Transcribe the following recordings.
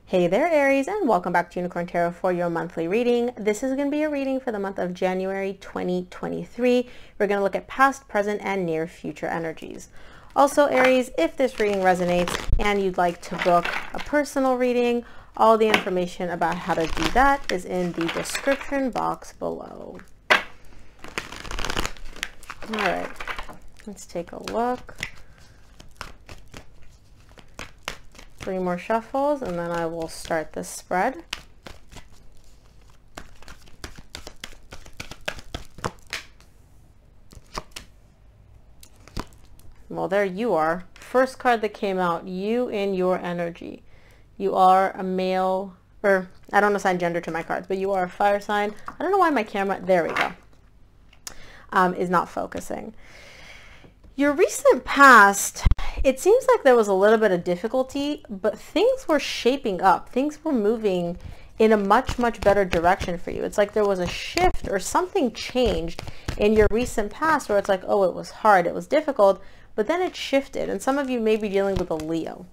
Hey there, Aries, and welcome back to Unicorn Tarot for your monthly reading. This is going to be a reading for the month of January 2023. We're going to look at past, present, and near future energies. Also, Aries, if this reading resonates and you'd like to book a personal reading, all the information about how to do that is in the description box below. All right, let's take a look. 3 more shuffles and then I will start this spread. Well, there you are. First card that came out, you in your energy. You are a male, or I don't assign gender to my cards, but you are a fire sign. I don't know why my camera, there we go, is not focusing. Your recent past, it seems like there was a little bit of difficulty, but things were shaping up. Things were moving in a much, much better direction for you. It's like there was a shift or something changed in your recent past where it's like, oh, it was hard, it was difficult, but then it shifted. And some of you may be dealing with a Leo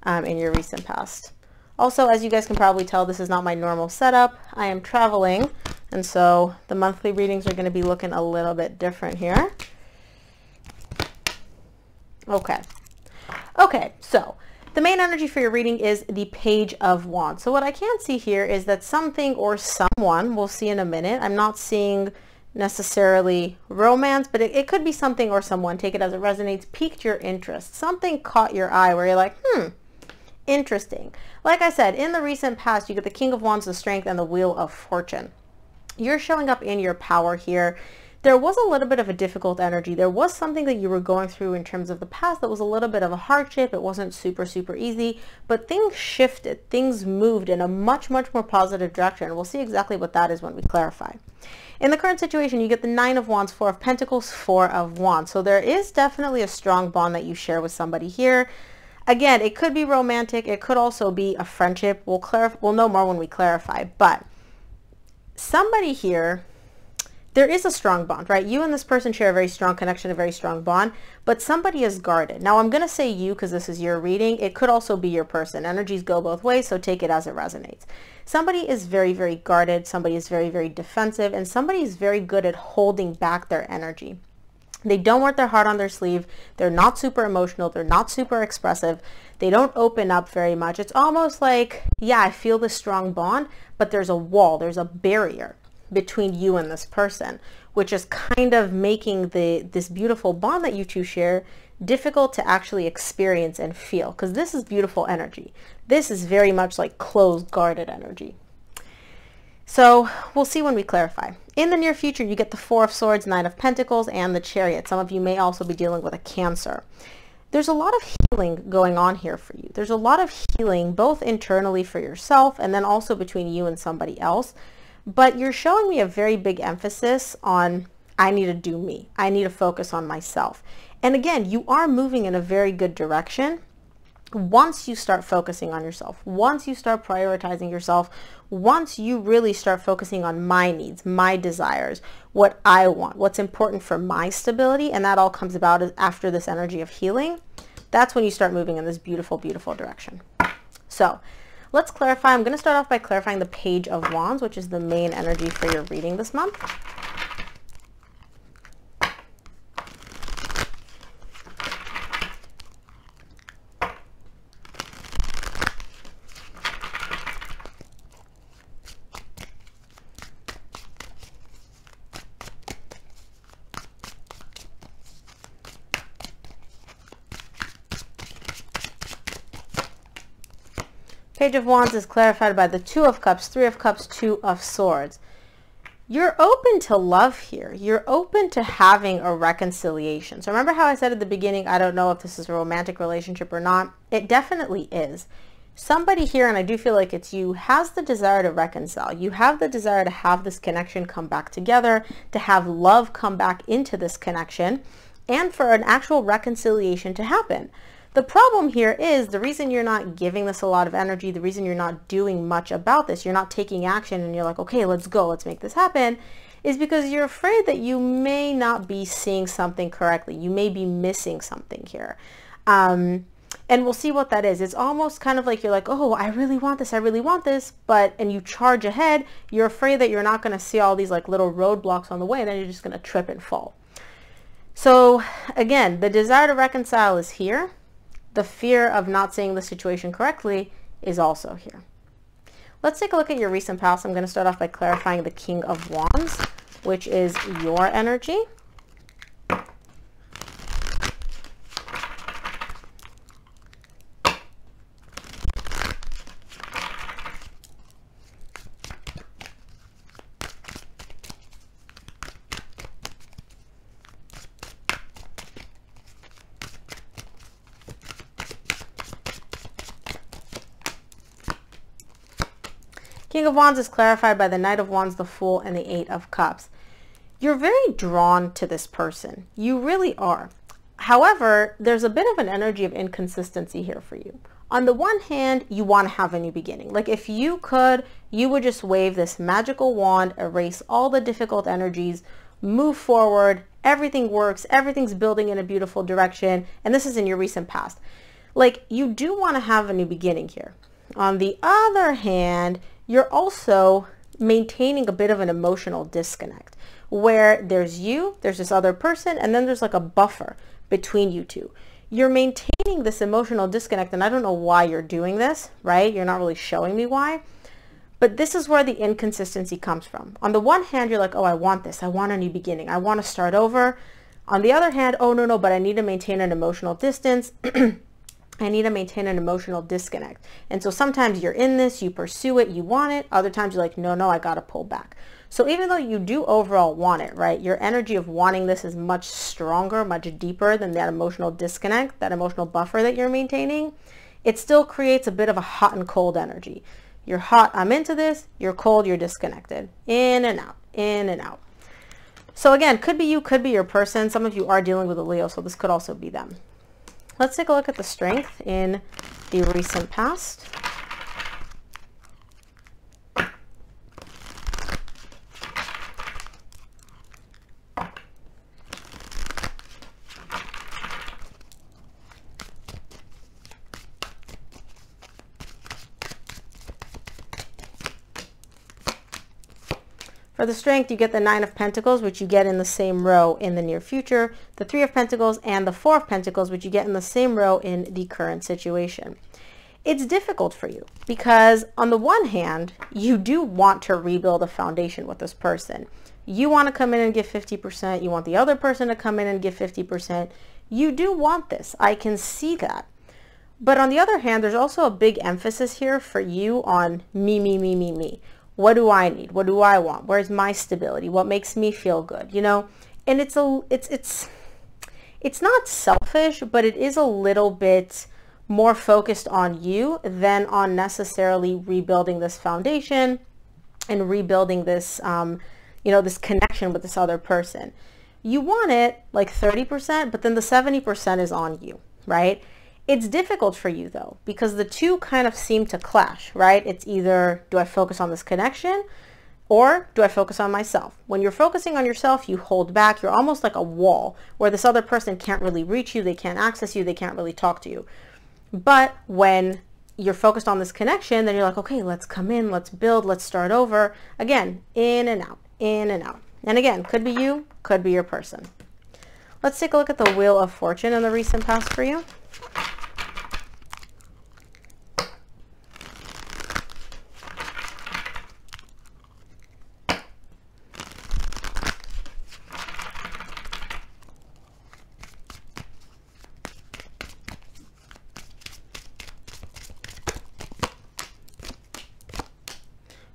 in your recent past. Also, as you guys can probably tell, this is not my normal setup. I am traveling, and so the monthly readings are going to be looking a little bit different here. Okay, so the main energy for your reading is the Page of Wands. So what I can see here is that something or someone, we'll see in a minute, I'm not seeing necessarily romance, but it could be something or someone, take it as it resonates, piqued your interest. Something caught your eye where you're like, interesting. Like I said, in the recent past, you get the King of Wands, the Strength, and the Wheel of Fortune. You're showing up in your power here. There was a little bit of a difficult energy. There was something that you were going through in terms of the past that was a little bit of a hardship. It wasn't super, super easy, but things shifted. Things moved in a much, much more positive direction. We'll see exactly what that is when we clarify. In the current situation, you get the 9 of Wands, 4 of Pentacles, 4 of Wands. So there is definitely a strong bond that you share with somebody here. Again, it could be romantic. It could also be a friendship. We'll know more when we clarify, but somebody here, there is a strong bond, right? You and this person share a very strong connection, a very strong bond, but somebody is guarded. Now, I'm going to say you because this is your reading. It could also be your person. Energies go both ways, so take it as it resonates. Somebody is very, very guarded. Somebody is very, very defensive, and somebody is very good at holding back their energy. They don't wear their heart on their sleeve. They're not super emotional. They're not super expressive. They don't open up very much. It's almost like, yeah, I feel this strong bond, but there's a wall, there's a barrier between you and this person, which is kind of making this beautiful bond that you two share difficult to actually experience and feel, because this is beautiful energy. This is very much like closed, guarded energy. So we'll see when we clarify. In the near future, you get the 4 of Swords, 9 of Pentacles, and the Chariot. Some of you may also be dealing with a Cancer. There's a lot of healing going on here for you. There's a lot of healing both internally for yourself and then also between you and somebody else. But you're showing me a very big emphasis on, I need to do me. I need to focus on myself. And again, you are moving in a very good direction once you start focusing on yourself, once you start prioritizing yourself, once you really start focusing on my needs, my desires, what I want, what's important for my stability, and that all comes about after this energy of healing. That's when you start moving in this beautiful, beautiful direction. So let's clarify. I'm going to start off by clarifying the Page of Wands, which is the main energy for your reading this month. Page of Wands is clarified by the 2 of Cups, 3 of Cups, 2 of Swords. You're open to love here. You're open to having a reconciliation. So remember how I said at the beginning, I don't know if this is a romantic relationship or not. It definitely is. Somebody here, and I do feel like it's you, has the desire to reconcile. You have the desire to have this connection come back together, to have love come back into this connection, and for an actual reconciliation to happen. The problem here is the reason you're not giving this a lot of energy, the reason you're not doing much about this, you're not taking action and you're like, okay, let's go, let's make this happen, is because you're afraid that you may not be seeing something correctly. You may be missing something here. And we'll see what that is. It's almost kind of like you're like, oh, I really want this, I really want this, and you charge ahead, you're afraid that you're not going to see all these like little roadblocks on the way, and then you're just going to trip and fall. So again, the desire to reconcile is here. The fear of not seeing the situation correctly is also here. Let's take a look at your recent past. I'm going to start off by clarifying the King of Wands, which is your energy. King of Wands is clarified by the Knight of Wands, the Fool, and the Eight of Cups. You're very drawn to this person. You really are. However, there's a bit of an energy of inconsistency here for you. On the one hand, you want to have a new beginning. Like if you could, you would just wave this magical wand, erase all the difficult energies, move forward, everything works, everything's building in a beautiful direction, and this is in your recent past. Like you do want to have a new beginning here. On the other hand, you're also maintaining a bit of an emotional disconnect where there's you, there's this other person, and then there's like a buffer between you two. You're maintaining this emotional disconnect, and I don't know why you're doing this, right? You're not really showing me why, but this is where the inconsistency comes from. On the one hand, you're like, oh, I want this. I want a new beginning. I want to start over. On the other hand, oh, no, but I need to maintain an emotional distance. I need to maintain an emotional disconnect. And so sometimes you're in this, you pursue it, you want it. Other times you're like, no, I got to pull back. So even though you do overall want it, right, your energy of wanting this is much stronger, much deeper than that emotional disconnect, that emotional buffer that you're maintaining, it still creates a bit of a hot and cold energy. You're hot, I'm into this. You're cold, you're disconnected. In and out, in and out. So again, could be you, could be your person. Some of you are dealing with a Leo, so this could also be them. Let's take a look at the strength in the recent past. For the strength, you get the Nine of Pentacles, which you get in the same row in the near future, the Three of Pentacles, and the Four of Pentacles, which you get in the same row in the current situation. It's difficult for you because on the one hand, you do want to rebuild a foundation with this person. You want to come in and give 50%. You want the other person to come in and give 50%. You do want this. I can see that. But on the other hand, there's also a big emphasis here for you on me, me, me, me, me. What do I need? What do I want? Where's my stability? What makes me feel good? You know, and it's not selfish, but it is a little bit more focused on you than on necessarily rebuilding this foundation and rebuilding this, you know, this connection with this other person. You want it like 30%, but then the 70% is on you, right? It's difficult for you though, because the two kind of seem to clash, right? It's either, do I focus on this connection or do I focus on myself? When you're focusing on yourself, you hold back. You're almost like a wall where this other person can't really reach you. They can't access you. They can't really talk to you. But when you're focused on this connection, then you're like, okay, let's come in, let's build, let's start over. Again, in and out, in and out. And again, could be you, could be your person. Let's take a look at the Wheel of Fortune in the recent past for you.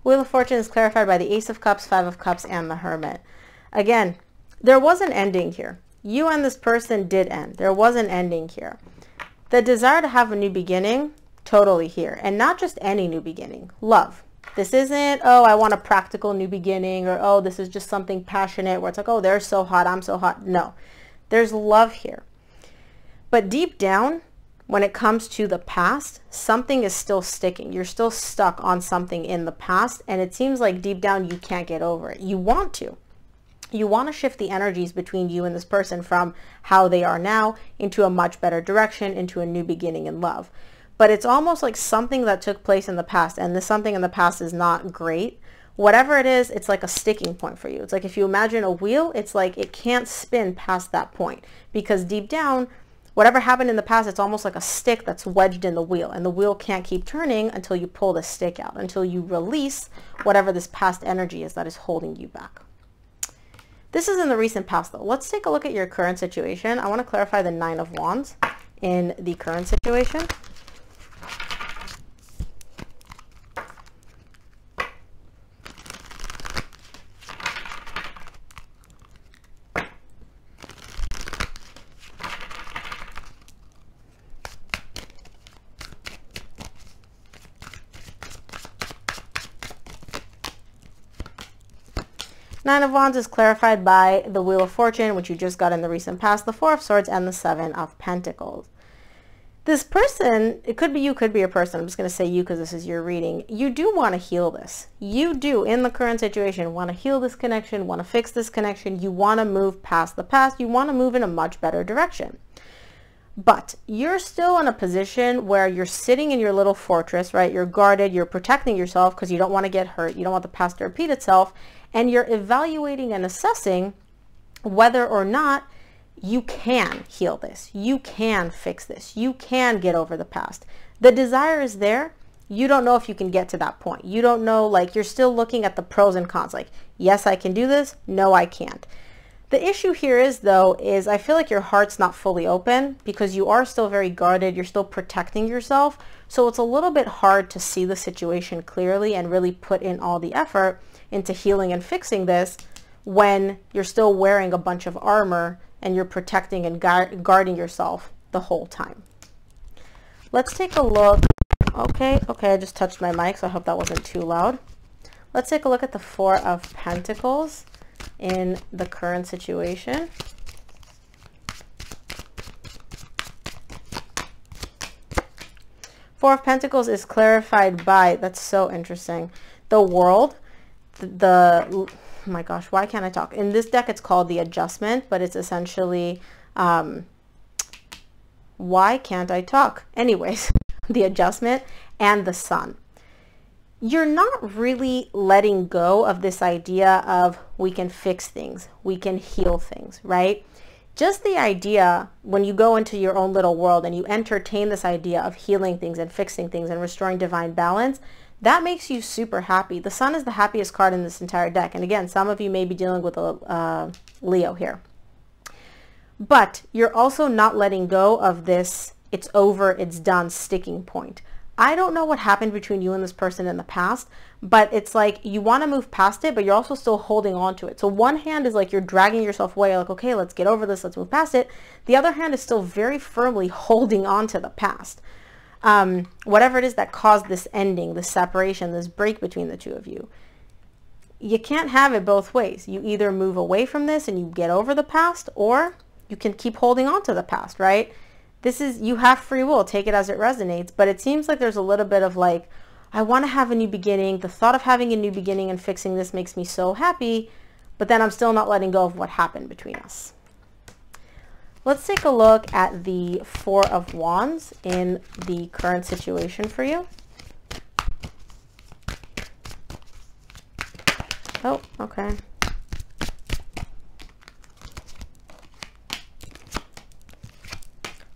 Wheel of Fortune is clarified by the Ace of Cups, Five of Cups, and the Hermit. Again, there was an ending here. You and this person did end. There was an ending here. The desire to have a new beginning, totally here. And not just any new beginning. Love. This isn't, oh, I want a practical new beginning, or, oh, this is just something passionate where it's like, oh, they're so hot, I'm so hot. No. There's love here. But deep down, when it comes to the past, something is still sticking. You're still stuck on something in the past, and it seems like deep down you can't get over it. You want to. You want to shift the energies between you and this person from how they are now into a much better direction, into a new beginning in love. But it's almost like something that took place in the past, and this something in the past is not great. Whatever it is, it's like a sticking point for you. It's like if you imagine a wheel, it's like it can't spin past that point, because deep down, whatever happened in the past, it's almost like a stick that's wedged in the wheel, and the wheel can't keep turning until you pull the stick out, until you release whatever this past energy is that is holding you back. This is in the recent past though. Let's take a look at your current situation. I want to clarify the Nine of Wands in the current situation. Nine of Wands is clarified by the Wheel of Fortune, which you just got in the recent past, the Four of Swords, and the Seven of Pentacles. This person, it could be you, could be a person. I'm just going to say you because this is your reading. You do want to heal this. You do, in the current situation, want to heal this connection, want to fix this connection. You want to move past the past. You want to move in a much better direction. But you're still in a position where you're sitting in your little fortress, right? You're guarded, you're protecting yourself because you don't want to get hurt. You don't want the past to repeat itself. And you're evaluating and assessing whether or not you can heal this. You can fix this. You can get over the past. The desire is there. You don't know if you can get to that point. You don't know, like, you're still looking at the pros and cons. Like, yes, I can do this. No, I can't. The issue here is, though, is I feel like your heart's not fully open because you are still very guarded. You're still protecting yourself. So it's a little bit hard to see the situation clearly and really put in all the effort into healing and fixing this when you're still wearing a bunch of armor and you're protecting and guarding yourself the whole time. Let's take a look. Okay, I just touched my mic, so I hope that wasn't too loud. Let's take a look at the Four of Pentacles in the current situation. Four of Pentacles is clarified by, that's so interesting, the World, oh my gosh, why can't I talk? In this deck, it's called the Adjustment, but it's essentially, why can't I talk? Anyways, the Adjustment and the Sun. You're not really letting go of this idea of we can fix things, we can heal things, right? Just the idea when you go into your own little world and you entertain this idea of healing things and fixing things and restoring divine balance, that makes you super happy. The Sun is the happiest card in this entire deck. And again, some of you may be dealing with a Leo here. But you're also not letting go of this it's over, it's done sticking point. I don't know what happened between you and this person in the past, but it's like you want to move past it, but you're also still holding on to it. So one hand is like you're dragging yourself away, like, okay, let's get over this, let's move past it. The other hand is still very firmly holding on to the past. Whatever it is that caused this ending, this separation, this break between the two of you. You can't have it both ways. You either move away from this and you get over the past, or you can keep holding on to the past, right? This is, you have free will, take it as it resonates, but it seems like there's a little bit of like, I want to have a new beginning. The thought of having a new beginning and fixing this makes me so happy, but then I'm still not letting go of what happened between us. Let's take a look at the Four of Wands in the current situation for you. Oh, okay.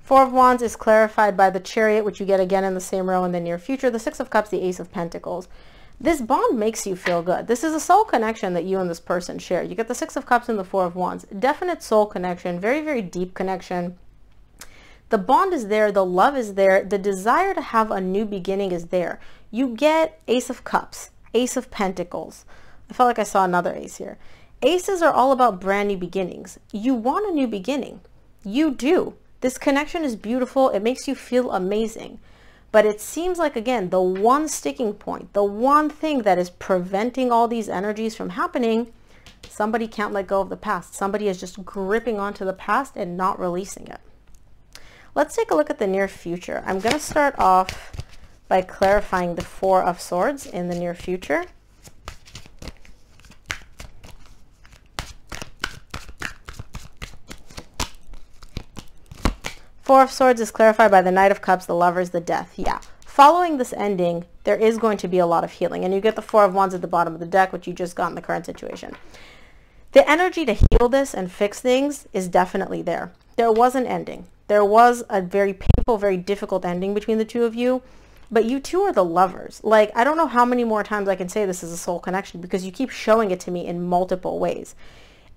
Four of Wands is clarified by the Chariot, which you get again in the same row in the near future. The Six of Cups, the Ace of Pentacles. This bond makes you feel good. This is a soul connection that you and this person share. You get the Six of Cups and the Four of Wands. Definite soul connection, very, very deep connection. The bond is there, the love is there, the desire to have a new beginning is there. You get Ace of Cups, Ace of Pentacles. I felt like I saw another ace here. Aces are all about brand new beginnings. You want a new beginning. You do. This connection is beautiful. It makes you feel amazing. But it seems like, again, the one sticking point, the one thing that is preventing all these energies from happening, somebody can't let go of the past. Somebody is just gripping onto the past and not releasing it. Let's take a look at the near future. I'm going to start off by clarifying the Four of Swords in the near future. Four of Swords is clarified by the Knight of Cups, the Lovers, the Death. Yeah. Following this ending, there is going to be a lot of healing. And you get the Four of Wands at the bottom of the deck, which you just got in the current situation. The energy to heal this and fix things is definitely there. There was an ending. There was a very painful, very difficult ending between the two of you. But you two are the lovers. Like, I don't know how many more times I can say this is a soul connection because you keep showing it to me in multiple ways.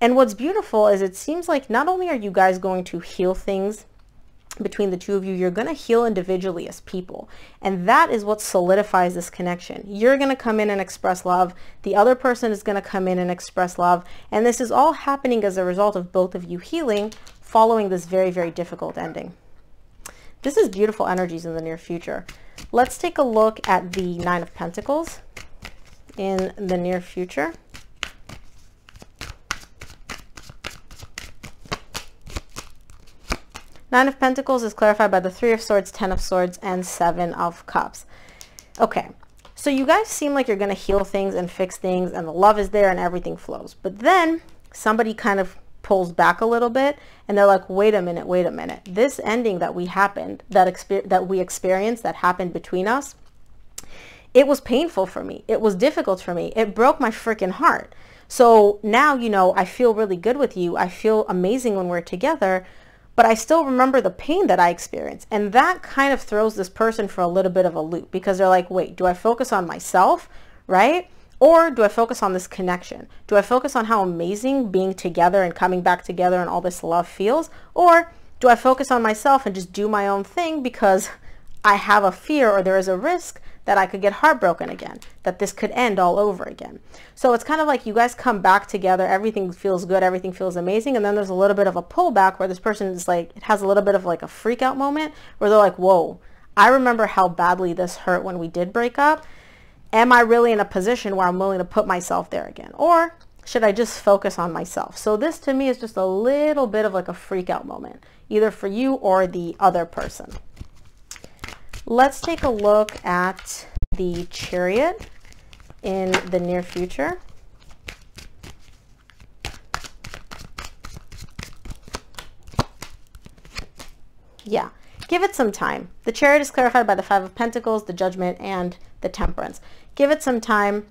And what's beautiful is it seems like not only are you guys going to heal things between the two of you, you're going to heal individually as people. And that is what solidifies this connection. You're going to come in and express love. The other person is going to come in and express love. And this is all happening as a result of both of you healing following this very, very difficult ending. This is beautiful energies in the near future. Let's take a look at the Nine of Pentacles in the near future. Nine of Pentacles is clarified by the Three of Swords, Ten of Swords, and Seven of Cups. Okay, so you guys seem like you're going to heal things and fix things, and the love is there and everything flows. But then somebody kind of pulls back a little bit, and they're like, wait a minute. This ending that we happened, that we experienced, that happened between us, it was painful for me. It was difficult for me. It broke my freaking heart. So now, you know, I feel really good with you. I feel amazing when we're together, but I still remember the pain that I experienced. And that kind of throws this person for a little bit of a loop because they're like, wait, do I focus on myself, right? Or do I focus on this connection? Do I focus on how amazing being together and coming back together and all this love feels? Or do I focus on myself and just do my own thing because I have a fear or there is a risk that I could get heartbroken again, that this could end all over again? So it's kind of like you guys come back together, everything feels good, everything feels amazing, and then there's a little bit of a pullback where this person is like, it has a little bit of like a freak out moment where they're like, whoa, I remember how badly this hurt when we did break up. Am I really in a position where I'm willing to put myself there again? Or should I just focus on myself? So this to me is just a little bit of like a freak out moment, either for you or the other person. Let's take a look at the Chariot in the near future. Yeah, give it some time. The Chariot is clarified by the Five of Pentacles, the Judgment, and the Temperance. Give it some time.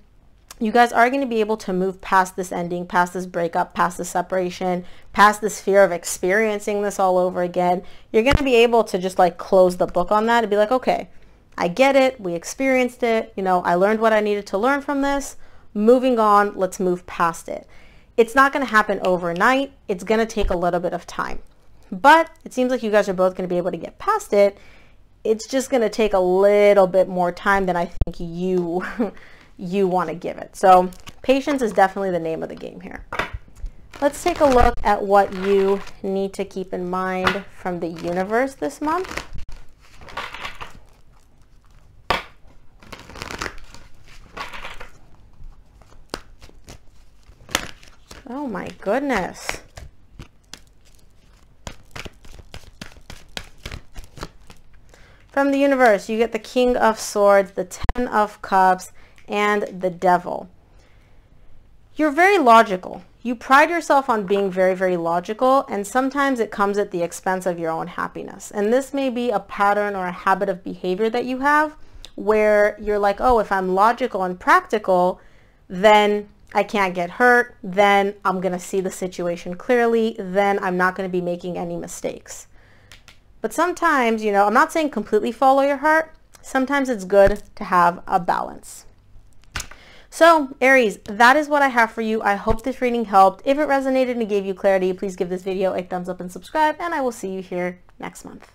You guys are going to be able to move past this ending, past this breakup, past this separation, past this fear of experiencing this all over again. You're going to be able to just like close the book on that and be like, okay, I get it. We experienced it. You know, I learned what I needed to learn from this. Moving on, let's move past it. It's not going to happen overnight. It's going to take a little bit of time. But it seems like you guys are both going to be able to get past it. It's just going to take a little bit more time than I think you want to give it. So patience is definitely the name of the game here. Let's take a look at what you need to keep in mind from the universe this month. Oh my goodness. From the universe, you get the King of Swords, the Ten of Cups, and the Devil. You're very logical. You pride yourself on being very, very logical, and sometimes it comes at the expense of your own happiness. And this may be a pattern or a habit of behavior that you have where you're like, oh, if I'm logical and practical, then I can't get hurt, then I'm going to see the situation clearly, then I'm not going to be making any mistakes. But sometimes, you know, I'm not saying completely follow your heart. Sometimes it's good to have a balance. So, Aries, that is what I have for you. I hope this reading helped. If it resonated and gave you clarity, please give this video a thumbs up and subscribe, and I will see you here next month.